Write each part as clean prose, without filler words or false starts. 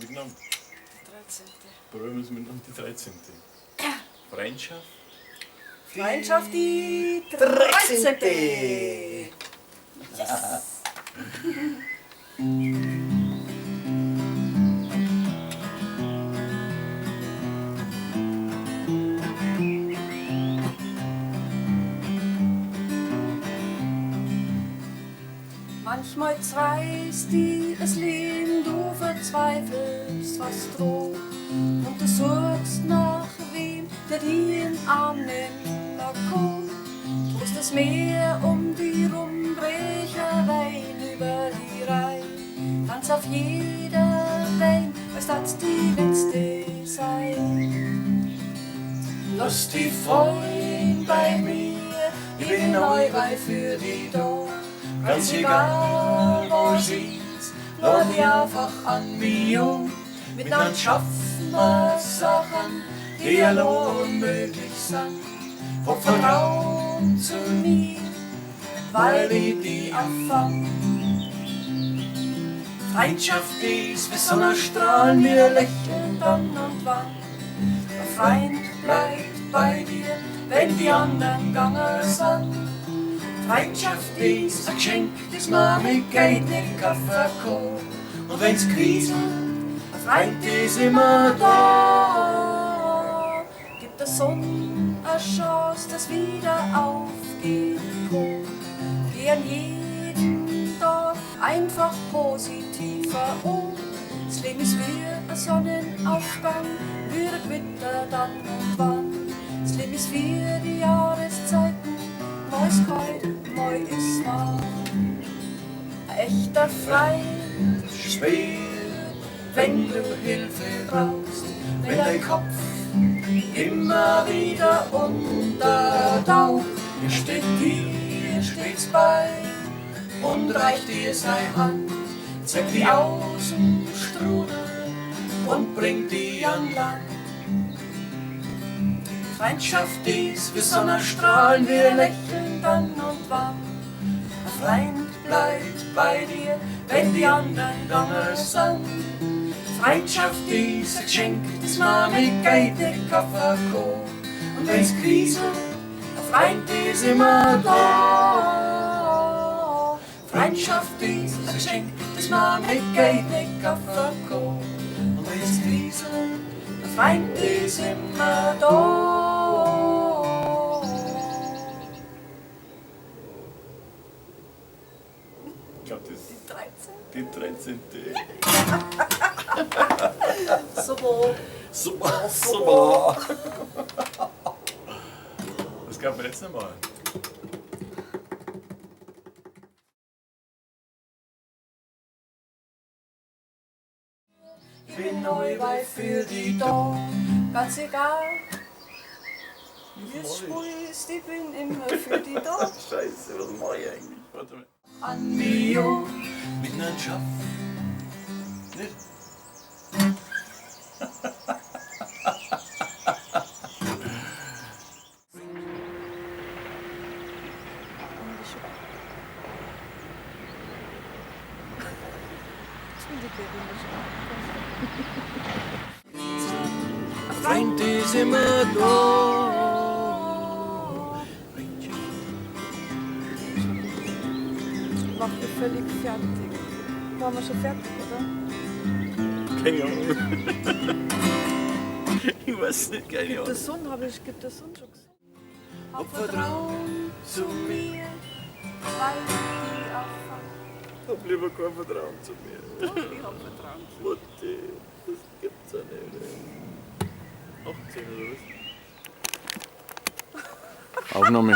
Miteinander. 13. Probieren wir es miteinander, die 13. Freundschaft. Freundschaft, die 13. Yes. Manchmal zweist die es Leben, du verzweifelst fast droht und du suchst nach wem, der dir in den Arm nimmt, kommt. Tust das Meer um die Rumbrechereien über die Rhein, ganz auf jeder Wein, was das die letzte sei. Lass die Freund bei mir, ich bin allweil für die da. Ganz egal, wo sie ist, lad die einfach an mich Miteinander schaffen wir Sachen, die allein unmöglich sind. Hab Vertrauen zu mir, weil ich die empfang. Freundschaft ist wie Sonnenstrahlen, wir lächeln dann und wann. Der Freund bleibt bei dir, wenn die anderen gegangen sind. Freundschaft ist ein Geschenk, das man mit Geld nicht verkauft. Und wenn's kriselt, ein Freund ist immer da. Gibt der Sonne eine Chance, dass wieder aufgeht. Geh an jeden Tag einfach positiver um. Das Leben ist wie ein Sonnenaufgang, wie ein Gewitter dann und wann. Das Leben ist wie die Jahreszeiten, mal ist kalt, mal ist warm. Ein echter Freund spürt, wenn du Hilfe brauchst, wenn dein Kopf immer wieder untertaucht. Er steht dir stets bei und reicht dir seine Hand, zeigt die Außenstrudel und bringt die an Land. Freundschaft ist wie Sonnenstrahlen, wir lächeln dann und wann. Ein Freund bleibt bei dir, wenn die anderen gegangen sind. Freundschaft ist ein Geschenk, das man mit Geld nicht verkauft. Und wenn's kriselt, ein Freund ist immer da. Freundschaft ist ein Geschenk, das man mit Geld nicht verkauft. Und wenn's kriselt, ein Freund ist immer da. Ich glaube, das ist Die 13. 13. Super. Super. Das gab mir jetzt nicht mal. Ich bin allweil für die da, ganz egal, wie es spielst, ich bin immer für die da. Scheiße, was mach ich eigentlich? Warte mal. An mich Miteinander schaffen. Nicht? Ein Freund ist immer da. Macht mich völlig fertig. Waren wir schon fertig, oder? Keine Ahnung. Ich weiß nicht, keine Gibt Ahnung. der Sonne schon gesagt? Hab Vertrauen zu mir, weil ich die auffang. Ich hab lieber kein Vertrauen zu mir. Doch, ich hab Vertrauen zu mir. Mutti, das gibt's ja nicht. 18 oder was? Aufnahme.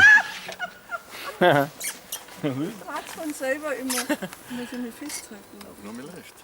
Dreht von selber immer. Muss ich mich festhalten. Aufnahme läuft.